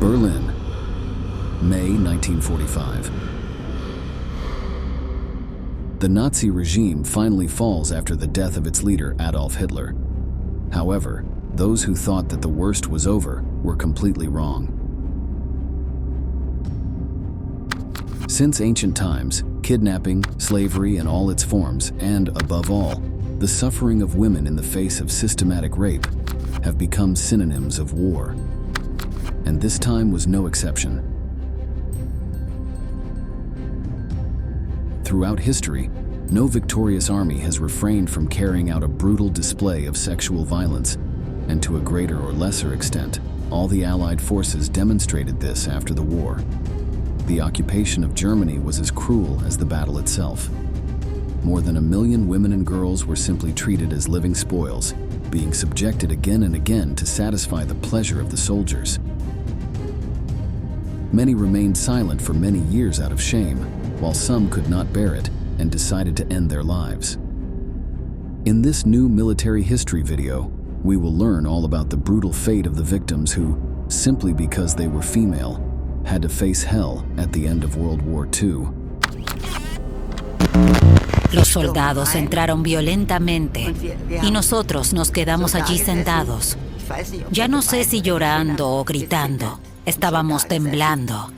Berlin, May 1945. The Nazi regime finally falls after the death of its leader, Adolf Hitler. However, those who thought that the worst was over were completely wrong. Since ancient times, kidnapping, slavery in all its forms, and, above all, the suffering of women in the face of systematic rape have become synonyms of war. And this time was no exception. Throughout history, no victorious army has refrained from carrying out a brutal display of sexual violence, and to a greater or lesser extent, all the Allied forces demonstrated this after the war. The occupation of Germany was as cruel as the battle itself. More than 1 million women and girls were simply treated as living spoils, being subjected again and again to satisfy the pleasure of the soldiers. Many remained silent for many years out of shame, while some could not bear it and decided to end their lives. In this new military history video, we will learn all about the brutal fate of the victims who, simply because they were female, had to face hell at the end of World War II. Los soldados entraron violentamente y nosotros nos quedamos allí sentados. Ya no sé si llorando o gritando, estábamos temblando.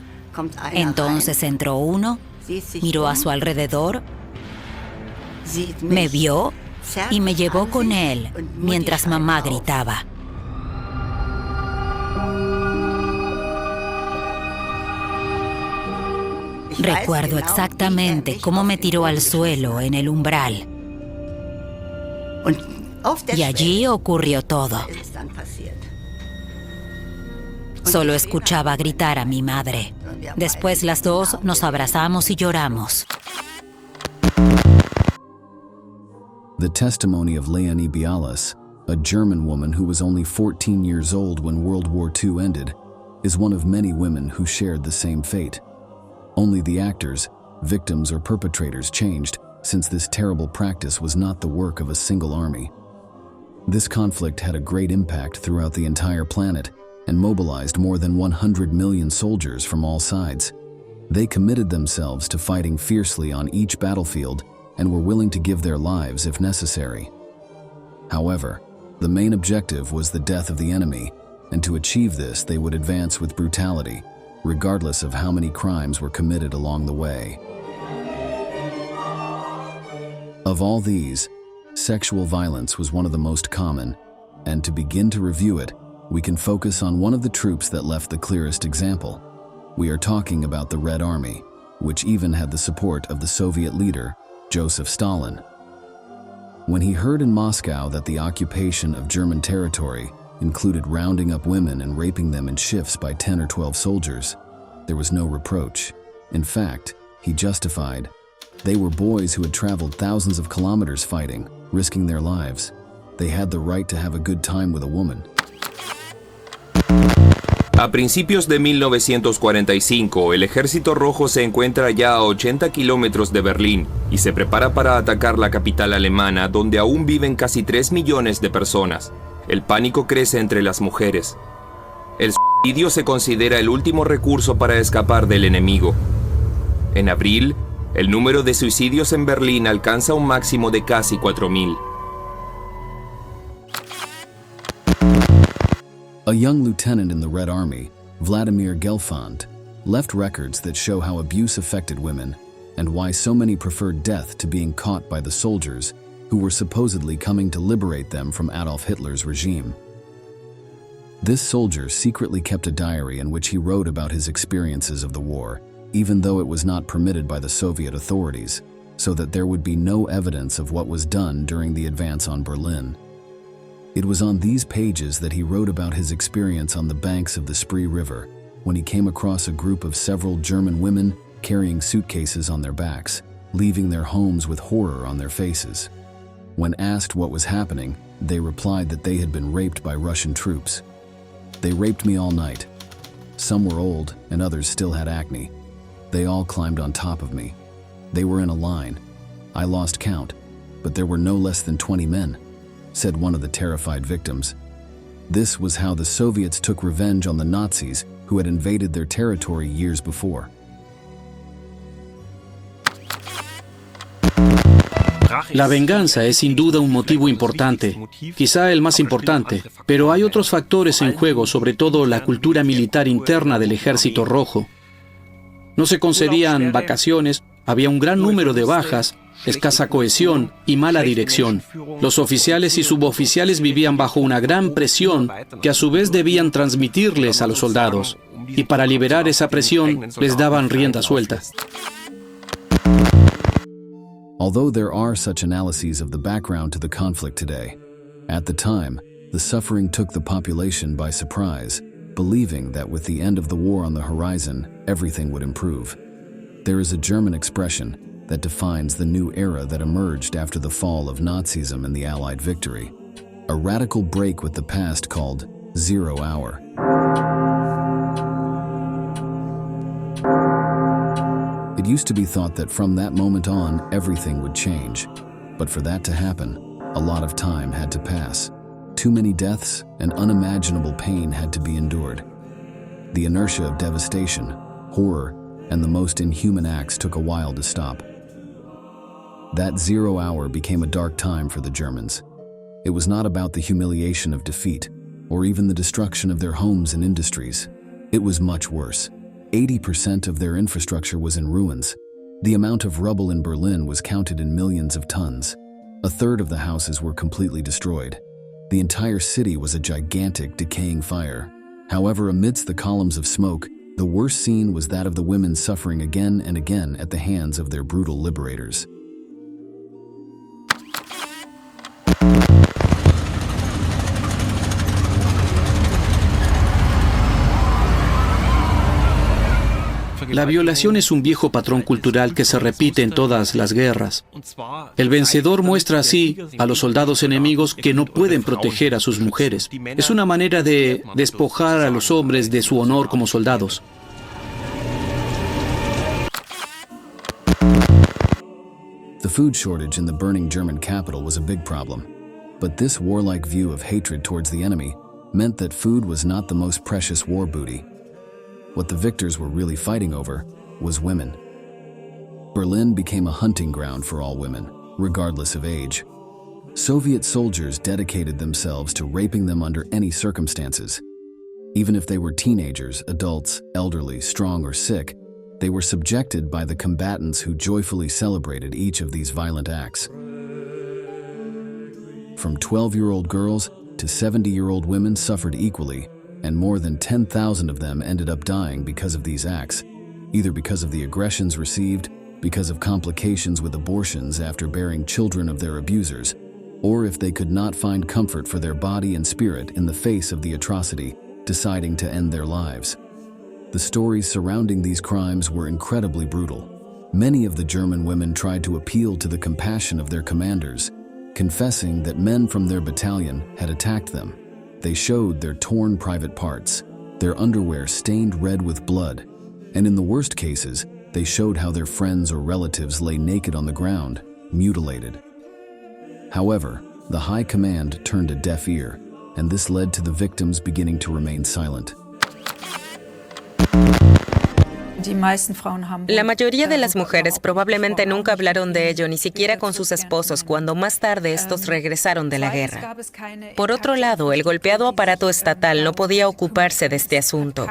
Entonces entró uno, miró a su alrededor, me vio y me llevó con él mientras mamá gritaba. Recuerdo exactamente cómo me tiró al suelo en el umbral. Y allí ocurrió todo. Solo escuchaba gritar a mi madre. Después las dos nos abrazamos y lloramos. The testimony of Leonie Bialas, a German woman who was only 14 years old when World War II ended, is one of many women who shared the same fate. Only the actors, victims or perpetrators changed, since this terrible practice was not the work of a single army. This conflict had a great impact throughout the entire planet and mobilized more than 100 million soldiers from all sides. They committed themselves to fighting fiercely on each battlefield and were willing to give their lives if necessary. However, the main objective was the death of the enemy, and to achieve this they would advance with brutality, regardless of how many crimes were committed along the way. Of all these, sexual violence was one of the most common, and to begin to review it, we can focus on one of the troops that left the clearest example. We are talking about the Red Army, which even had the support of the Soviet leader, Joseph Stalin. When he heard in Moscow that the occupation of German territory included rounding up women and raping them in shifts by 10 or 12 soldiers, there was no reproach. In fact, he justified. They were boys who had traveled thousands of kilometers fighting, risking their lives. They had the right to have a good time with a woman. A principios de 1945, el Ejército Rojo se encuentra ya a 80 kilómetros de Berlín y se prepara para atacar la capital alemana, donde aún viven casi 3 millones de personas. El pánico crece entre las mujeres. El suicidio se considera el último recurso para escapar del enemigo. En abril, el número de suicidios en Berlín alcanza un máximo de casi 4.000. A young lieutenant in the Red Army, Vladimir Gelfand, left records that show how abuse affected women and why so many preferred death to being caught by the soldiers who were supposedly coming to liberate them from Adolf Hitler's regime. This soldier secretly kept a diary in which he wrote about his experiences of the war, even though it was not permitted by the Soviet authorities, so that there would be no evidence of what was done during the advance on Berlin. It was on these pages that he wrote about his experience on the banks of the Spree River when he came across a group of several German women carrying suitcases on their backs, leaving their homes with horror on their faces. When asked what was happening, they replied that they had been raped by Russian troops. They raped me all night. Some were old and others still had acne. They all climbed on top of me. They were in a line. I lost count, but there were no less than 20 men, said one of the terrified victims. This was how the Soviets took revenge on the Nazis who had invaded their territory years before. La venganza es sin duda un motivo importante, quizá el más importante, pero hay otros factores en juego, sobre todo la cultura militar interna del Ejército Rojo. No se concedían vacaciones, había un gran número de bajas, escasa cohesión y mala dirección. Los oficiales y suboficiales vivían bajo una gran presión que a su vez debían transmitirles a los soldados, y para liberar esa presión les daban rienda suelta. Although there are such analyses of the background to the conflict today, at the time, the suffering took the population by surprise, believing that with the end of the war on the horizon, everything would improve. There is a German expression that defines the new era that emerged after the fall of Nazism and the Allied victory, a radical break with the past called Zero Hour. It used to be thought that from that moment on, everything would change. But for that to happen, a lot of time had to pass. Too many deaths and unimaginable pain had to be endured. The inertia of devastation, horror, and the most inhuman acts took a while to stop. That 0 hour became a dark time for the Germans. It was not about the humiliation of defeat, or even the destruction of their homes and industries. It was much worse. 80% of their infrastructure was in ruins. The amount of rubble in Berlin was counted in millions of tons. A third of the houses were completely destroyed. The entire city was a gigantic, decaying fire. However, amidst the columns of smoke, the worst scene was that of the women suffering again and again at the hands of their brutal liberators. La violación es un viejo patrón cultural que se repite en todas las guerras. El vencedor muestra así a los soldados enemigos que no pueden proteger a sus mujeres. Es una manera de despojar a los hombres de su honor como soldados. The food shortage in the burning German capital was a big problem. But this warlike view of hatred towards the enemy meant that food was not the most precious war booty. What the victors were really fighting over was women. Berlin became a hunting ground for all women, regardless of age. Soviet soldiers dedicated themselves to raping them under any circumstances. Even if they were teenagers, adults, elderly, strong, or sick, they were subjected by the combatants who joyfully celebrated each of these violent acts. From 12-year-old girls to 70-year-old women suffered equally, and more than 10,000 of them ended up dying because of these acts, either because of the aggressions received, because of complications with abortions after bearing children of their abusers, or if they could not find comfort for their body and spirit in the face of the atrocity, deciding to end their lives. The stories surrounding these crimes were incredibly brutal. Many of the German women tried to appeal to the compassion of their commanders, confessing that men from their battalion had attacked them. They showed their torn private parts, their underwear stained red with blood, and in the worst cases, they showed how their friends or relatives lay naked on the ground, mutilated. However, the High Command turned a deaf ear, and this led to the victims beginning to remain silent. La mayoría de las mujeres probablemente nunca hablaron de ello ni siquiera con sus esposos cuando más tarde estos regresaron de la guerra. Por otro lado, el golpeado aparato estatal no podía ocuparse de este asunto.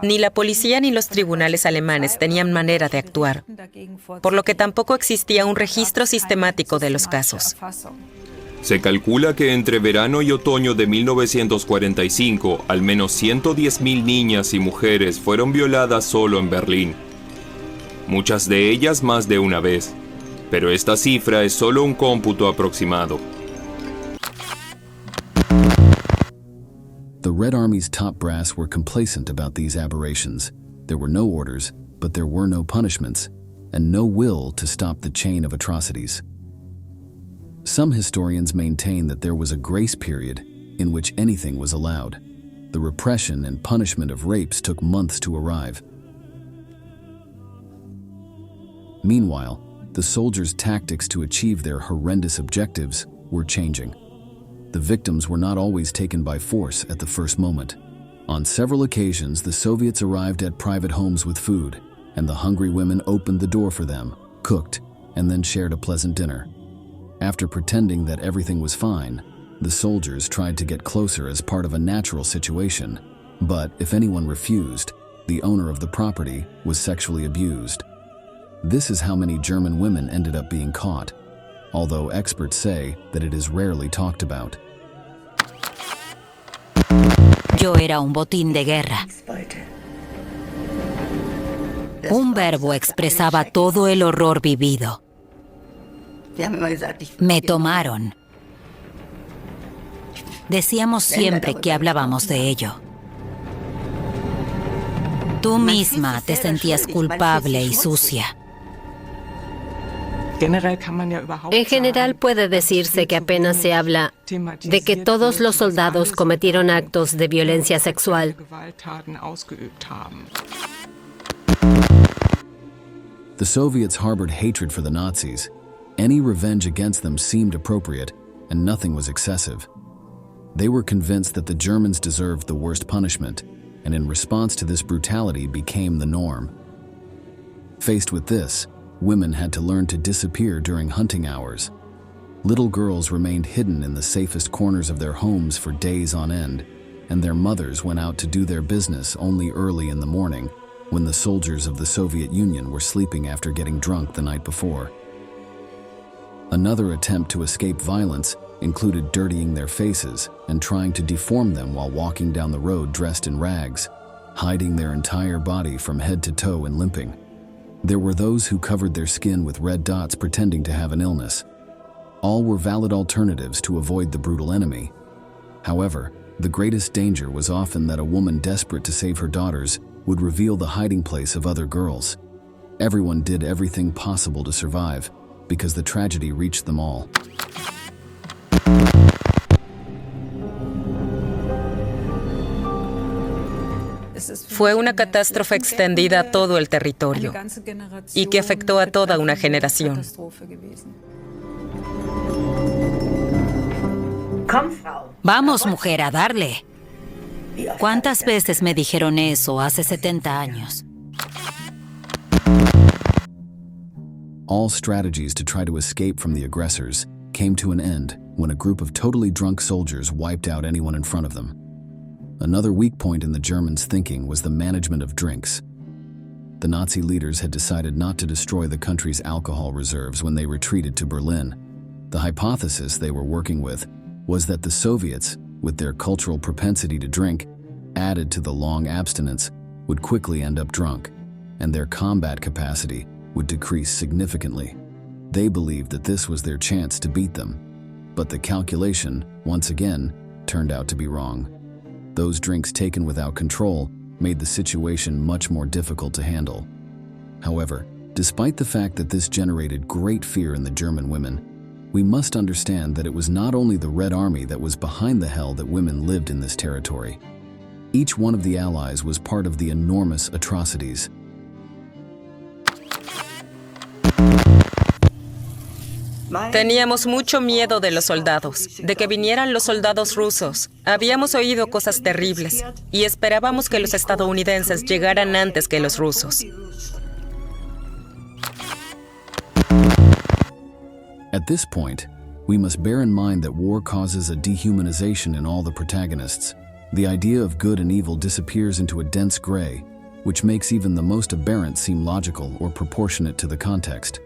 Ni la policía ni los tribunales alemanes tenían manera de actuar, por lo que tampoco existía un registro sistemático de los casos. Se calcula que entre verano y otoño de 1945, al menos 110,000 niñas y mujeres fueron violadas solo en Berlín. Muchas de ellas más de una vez, pero esta cifra es solo un cómputo aproximado. The Red Army's top brass were complacent about these aberrations. There were no orders, but there were no punishments, and no will to stop the chain of atrocities. Some historians maintain that there was a grace period in which anything was allowed. The repression and punishment of rapes took months to arrive. Meanwhile, the soldiers' tactics to achieve their horrendous objectives were changing. The victims were not always taken by force at the first moment. On several occasions, the Soviets arrived at private homes with food, and the hungry women opened the door for them, cooked, and then shared a pleasant dinner. After pretending that everything was fine, the soldiers tried to get closer as part of a natural situation, but if anyone refused, the owner of the property was sexually abused. This is how many German women ended up being caught, although experts say that it is rarely talked about. Yo era un botín de guerra. Un verbo expresaba todo el horror vivido. Me tomaron. Decíamos siempre que hablábamos de ello. Tú misma te sentías culpable y sucia. En general puede decirse que apenas se habla de que todos los soldados cometieron actos de violencia sexual. The Soviets harbored hatred for the Nazis. Any revenge against them seemed appropriate, and nothing was excessive. They were convinced that the Germans deserved the worst punishment, and in response to this brutality became the norm. Faced with this, women had to learn to disappear during hunting hours. Little girls remained hidden in the safest corners of their homes for days on end, and their mothers went out to do their business only early in the morning, when the soldiers of the Soviet Union were sleeping after getting drunk the night before. Another attempt to escape violence included dirtying their faces and trying to deform them while walking down the road dressed in rags, hiding their entire body from head to toe and limping. There were those who covered their skin with red dots pretending to have an illness. All were valid alternatives to avoid the brutal enemy. However, the greatest danger was often that a woman desperate to save her daughters would reveal the hiding place of other girls. Everyone did everything possible to survive, because the tragedy reached them all. Fue una catástrofe extendida a todo el territorio y que afectó a toda una generación. Vamos, mujer, a darle. ¿Cuántas veces me dijeron eso hace 70 años? All strategies to try to escape from the aggressors came to an end when a group of totally drunk soldiers wiped out anyone in front of them. Another weak point in the Germans' thinking was the management of drinks. The Nazi leaders had decided not to destroy the country's alcohol reserves when they retreated to Berlin. The hypothesis they were working with was that the Soviets, with their cultural propensity to drink, added to the long abstinence, would quickly end up drunk, and their combat capacity would decrease significantly. They believed that this was their chance to beat them, but the calculation, once again, turned out to be wrong. Those drinks taken without control made the situation much more difficult to handle. However, despite the fact that this generated great fear in the German women, we must understand that it was not only the Red Army that was behind the hell that women lived in this territory. Each one of the Allies was part of the enormous atrocities. Teníamos mucho miedo de los soldados, de que vinieran los soldados rusos. Habíamos oído cosas terribles y esperábamos que los estadounidenses llegaran antes que los rusos. At this point, we must bear in mind that war causes a dehumanization in all the protagonists. The idea of good and evil disappears into a dense gray, which makes even the most aberrant seem logical or proportionate to the context.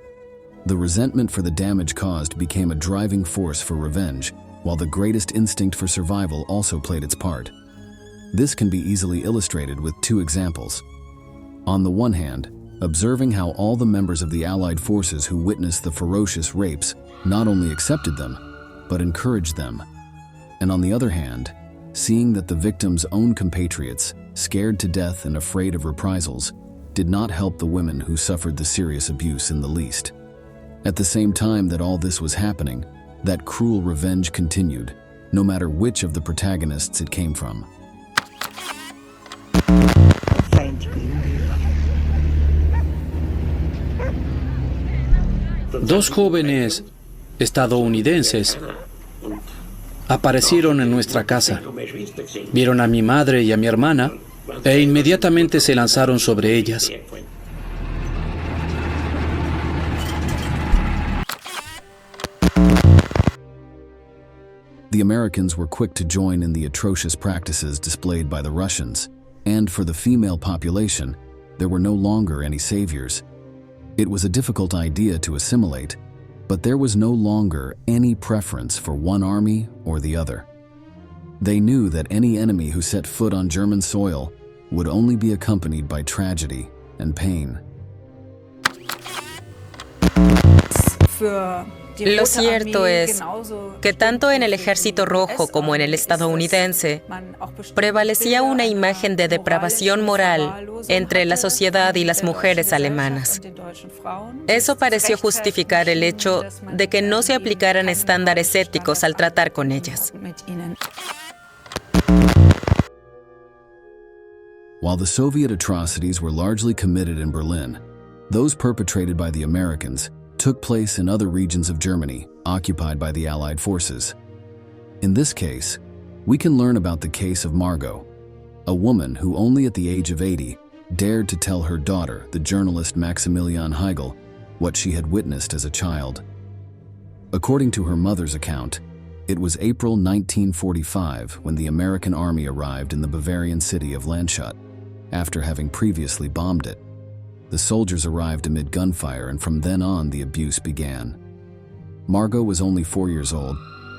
The resentment for the damage caused became a driving force for revenge, while the greatest instinct for survival also played its part. This can be easily illustrated with two examples. On the one hand, observing how all the members of the Allied forces who witnessed the ferocious rapes not only accepted them, but encouraged them. And on the other hand, seeing that the victims' own compatriots, scared to death and afraid of reprisals, did not help the women who suffered the serious abuse in the least. At the same time that all this was happening, that cruel revenge continued, no matter which of the protagonists it came from. Dos jóvenes estadounidenses Aparecieron en nuestra casa. Vieron a mi madre y a mi hermana e inmediatamente se lanzaron sobre ellas. The Americans were quick to join in the atrocious practices displayed by the Russians, and for the female population, there were no longer any saviors. It was a difficult idea to assimilate, but there was no longer any preference for one army or the other. They knew that any enemy who set foot on German soil would only be accompanied by tragedy and pain. Lo cierto es que tanto en el Ejército Rojo como en el estadounidense prevalecía una imagen de depravación moral entre la sociedad y las mujeres alemanas. Eso pareció justificar el hecho de que no se aplicaran estándares éticos al tratar con ellas. While the Soviet atrocities were largely committed in Berlin, those perpetrated by the Americans took place in other regions of Germany occupied by the Allied forces. In this case, we can learn about the case of Margot, a woman who only at the age of 80 dared to tell her daughter, the journalist Maximilian Heigl, what she had witnessed as a child. According to her mother's account, it was April 1945 when the American army arrived in the Bavarian city of Landshut, after having previously bombed it. The soldiers arrived amid gunfire, and from then on the abuse began. Margot was only 4 years old,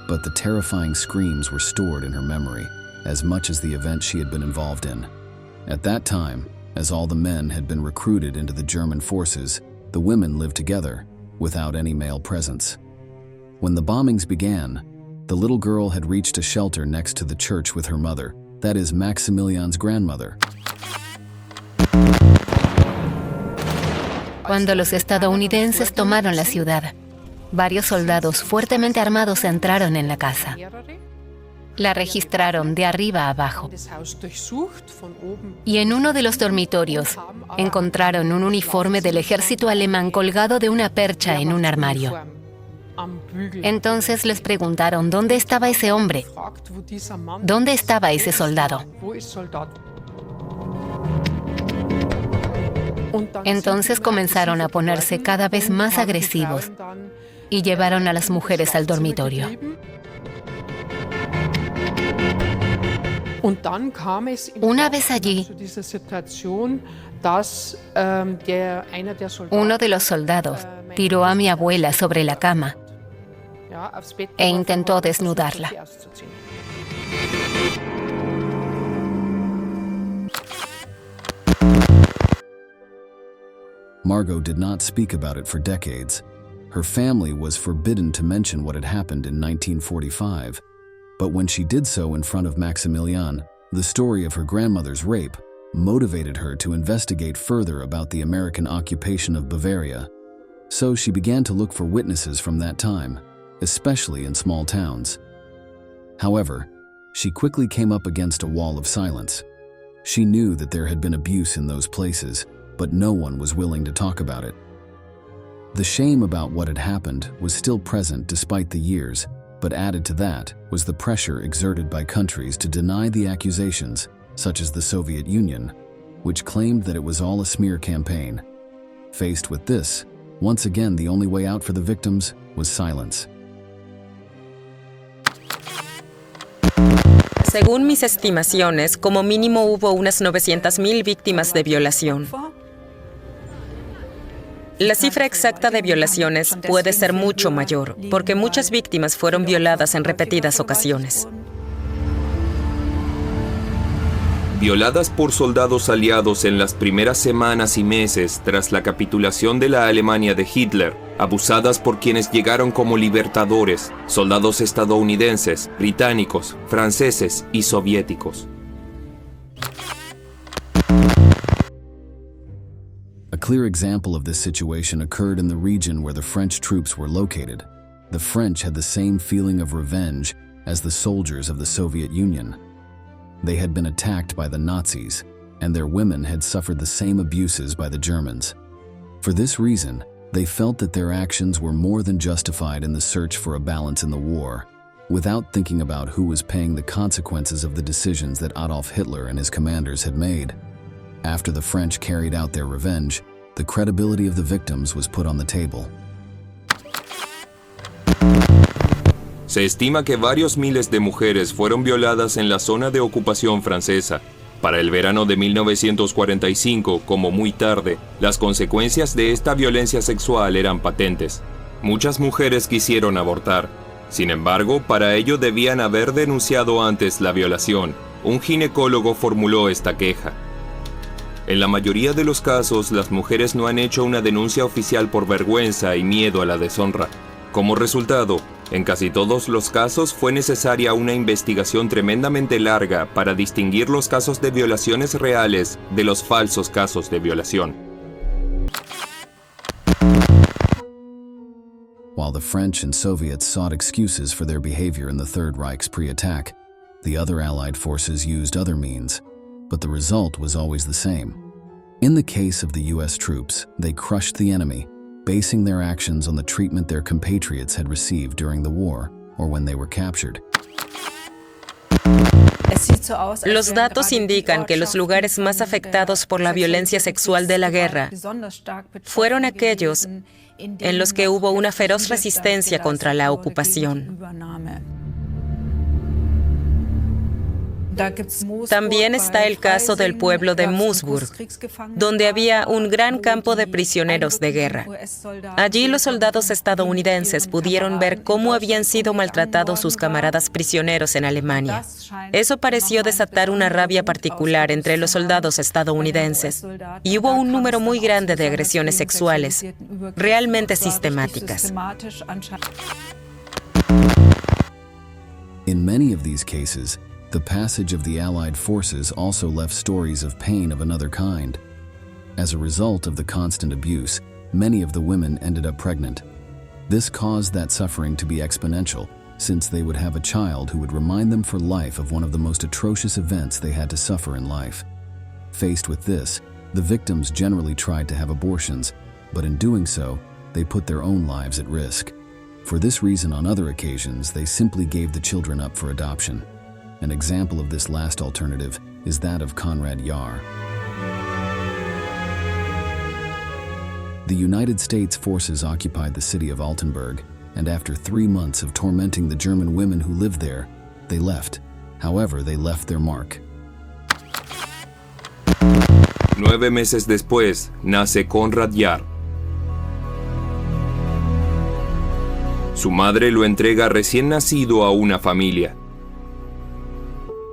but the terrifying screams were stored in her memory, as much as the event she had been involved in. At that time, as all the men had been recruited into the German forces, the women lived together, without any male presence. When the bombings began, the little girl had reached a shelter next to the church with her mother, that is Maximilian's grandmother. Cuando los estadounidenses tomaron la ciudad, varios soldados fuertemente armados entraron en la casa. La registraron de arriba a abajo. Y en uno de los dormitorios encontraron un uniforme del ejército alemán colgado de una percha en un armario. Entonces les preguntaron dónde estaba ese hombre, dónde estaba ese soldado. Entonces comenzaron a ponerse cada vez más agresivos y llevaron a las mujeres al dormitorio. Una vez allí, uno de los soldados tiró a mi abuela sobre la cama e intentó desnudarla. Margot did not speak about it for decades. Her family was forbidden to mention what had happened in 1945. But when she did so in front of Maximilian, the story of her grandmother's rape motivated her to investigate further about the American occupation of Bavaria. So she began to look for witnesses from that time, especially in small towns. However, she quickly came up against a wall of silence. She knew that there had been abuse in those places, but no one was willing to talk about it. The shame about what had happened was still present despite the years, but added to that was the pressure exerted by countries to deny the accusations, such as the Soviet Union, which claimed that it was all a smear campaign. Faced with this, once again the only way out for the victims was silence. Según mis estimaciones, como mínimo hubo unas 900,000 víctimas de violación. La cifra exacta de violaciones puede ser mucho mayor, porque muchas víctimas fueron violadas en repetidas ocasiones. Violadas por soldados aliados en las primeras semanas y meses tras la capitulación de la Alemania de Hitler, abusadas por quienes llegaron como libertadores, soldados estadounidenses, británicos, franceses y soviéticos. A clear example of this situation occurred in the region where the French troops were located. The French had the same feeling of revenge as the soldiers of the Soviet Union. They had been attacked by the Nazis, and their women had suffered the same abuses by the Germans. For this reason, they felt that their actions were more than justified in the search for a balance in the war. without thinking about who was paying the consequences of the decisions that Adolf Hitler and his commanders had made. After the French carried out their revenge, the credibility of the victims was put on the table. Se estima que varios miles de mujeres fueron violadas en la zona de ocupación francesa. Para el verano de 1945, como muy tarde, las consecuencias de esta violencia sexual eran patentes. Muchas mujeres quisieron abortar. Sin embargo, para ello debían haber denunciado antes la violación. Un ginecólogo formuló esta queja. En la mayoría de los casos, las mujeres no han hecho una denuncia oficial por vergüenza y miedo a la deshonra. Como resultado, en casi todos los casos fue necesaria una investigación tremendamente larga para distinguir los casos de violaciones reales de los falsos casos de violación. While the French and Soviets sought excuses for their behavior in the Third Reich's pre-attack, the other Allied forces used other means, but the result was always the same. In the case of the US troops, they crushed the enemy, basing their actions on the treatment their compatriots had received during the war or when they were captured. Los datos indican que los lugares más afectados por la violencia sexual de la guerra fueron aquellos en los que hubo una feroz resistencia contra la ocupación. También está el caso del pueblo de Moosburg, donde había un gran campo de prisioneros de guerra. Allí los soldados estadounidenses pudieron ver cómo habían sido maltratados sus camaradas prisioneros en Alemania. Eso pareció desatar una rabia particular entre los soldados estadounidenses, y hubo un número muy grande de agresiones sexuales, realmente sistemáticas. In many of these cases, the passage of the Allied forces also left stories of pain of another kind. As a result of the constant abuse, many of the women ended up pregnant. This caused that suffering to be exponential, since they would have a child who would remind them for life of one of the most atrocious events they had to suffer in life. Faced with this, the victims generally tried to have abortions, but in doing so, they put their own lives at risk. For this reason, on other occasions, they simply gave the children up for adoption. An example of this last alternative is that of Konrad Jahr. The United States forces occupied the city of Altenburg, and after 3 months of tormenting the German women who lived there, they left. However, they left their mark. 9 meses después, nace Konrad Jahr. Su madre lo entrega recién nacido a una familia.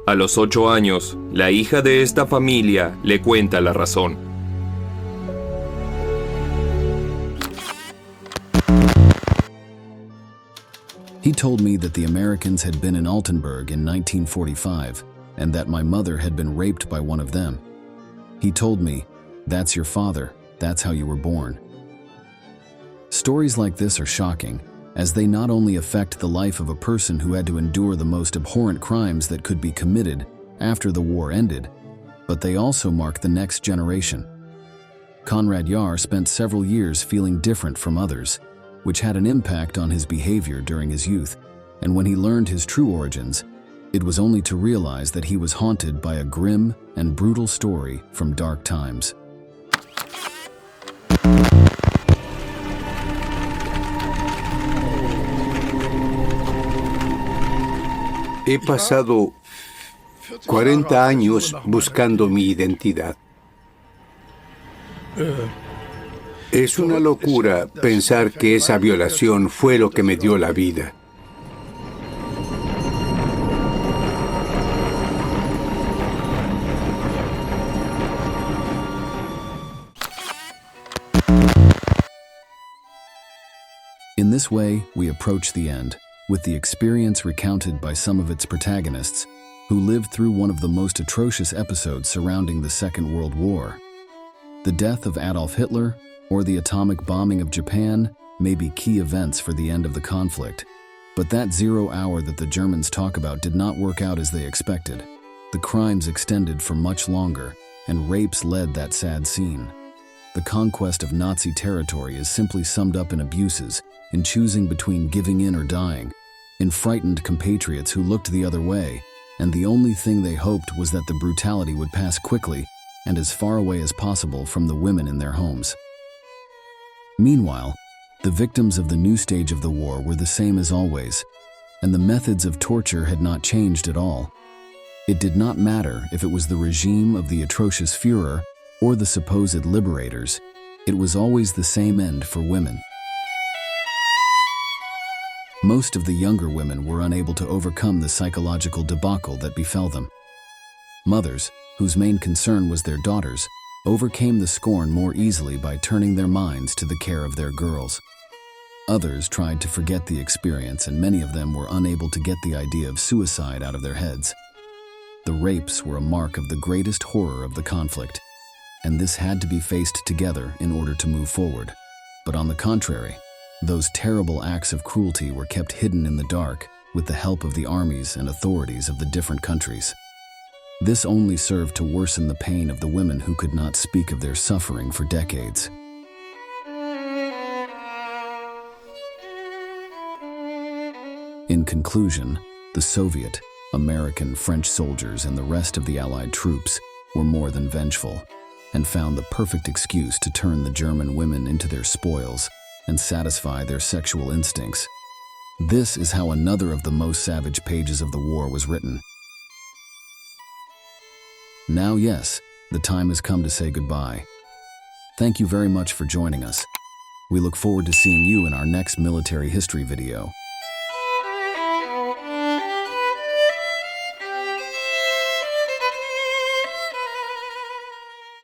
A los 8 años, la hija de esta familia le cuenta la razón. He told me that the Americans had been in Altenburg in 1945 and that my mother had been raped by one of them. He told me, "That's your father, that's how you were born." Stories like this are shocking, as they not only affect the life of a person who had to endure the most abhorrent crimes that could be committed after the war ended, but they also mark the next generation. Konrad Jahr spent several years feeling different from others, which had an impact on his behavior during his youth, and when he learned his true origins, it was only to realize that he was haunted by a grim and brutal story from dark times. He pasado 40 años buscando mi identidad. Es una locura pensar que esa violación fue lo que me dio la vida. In this way, we approach the end, with the experience recounted by some of its protagonists, who lived through one of the most atrocious episodes surrounding the Second World War. The death of Adolf Hitler, or the atomic bombing of Japan, may be key events for the end of the conflict. But that 0 hour that the Germans talk about did not work out as they expected. The crimes extended for much longer, and rapes led that sad scene. The conquest of Nazi territory is simply summed up in abuses, in choosing between giving in or dying, in frightened compatriots who looked the other way, and the only thing they hoped was that the brutality would pass quickly and as far away as possible from the women in their homes. Meanwhile, the victims of the new stage of the war were the same as always, and the methods of torture had not changed at all. It did not matter if it was the regime of the atrocious Führer or the supposed liberators, it was always the same end for women. Most of the younger women were unable to overcome the psychological debacle that befell them. Mothers, whose main concern was their daughters, overcame the scorn more easily by turning their minds to the care of their girls. Others tried to forget the experience, and many of them were unable to get the idea of suicide out of their heads. The rapes were a mark of the greatest horror of the conflict, and this had to be faced together in order to move forward. But on the contrary, those terrible acts of cruelty were kept hidden in the dark with the help of the armies and authorities of the different countries. This only served to worsen the pain of the women who could not speak of their suffering for decades. In conclusion, the Soviet, American, French soldiers and the rest of the Allied troops were more than vengeful and found the perfect excuse to turn the German women into their spoils and satisfy their sexual instincts. This is how another of the most savage pages of the war was written. Now, yes, the time has come to say goodbye. Thank you very much for joining us. We look forward to seeing you in our next military history video.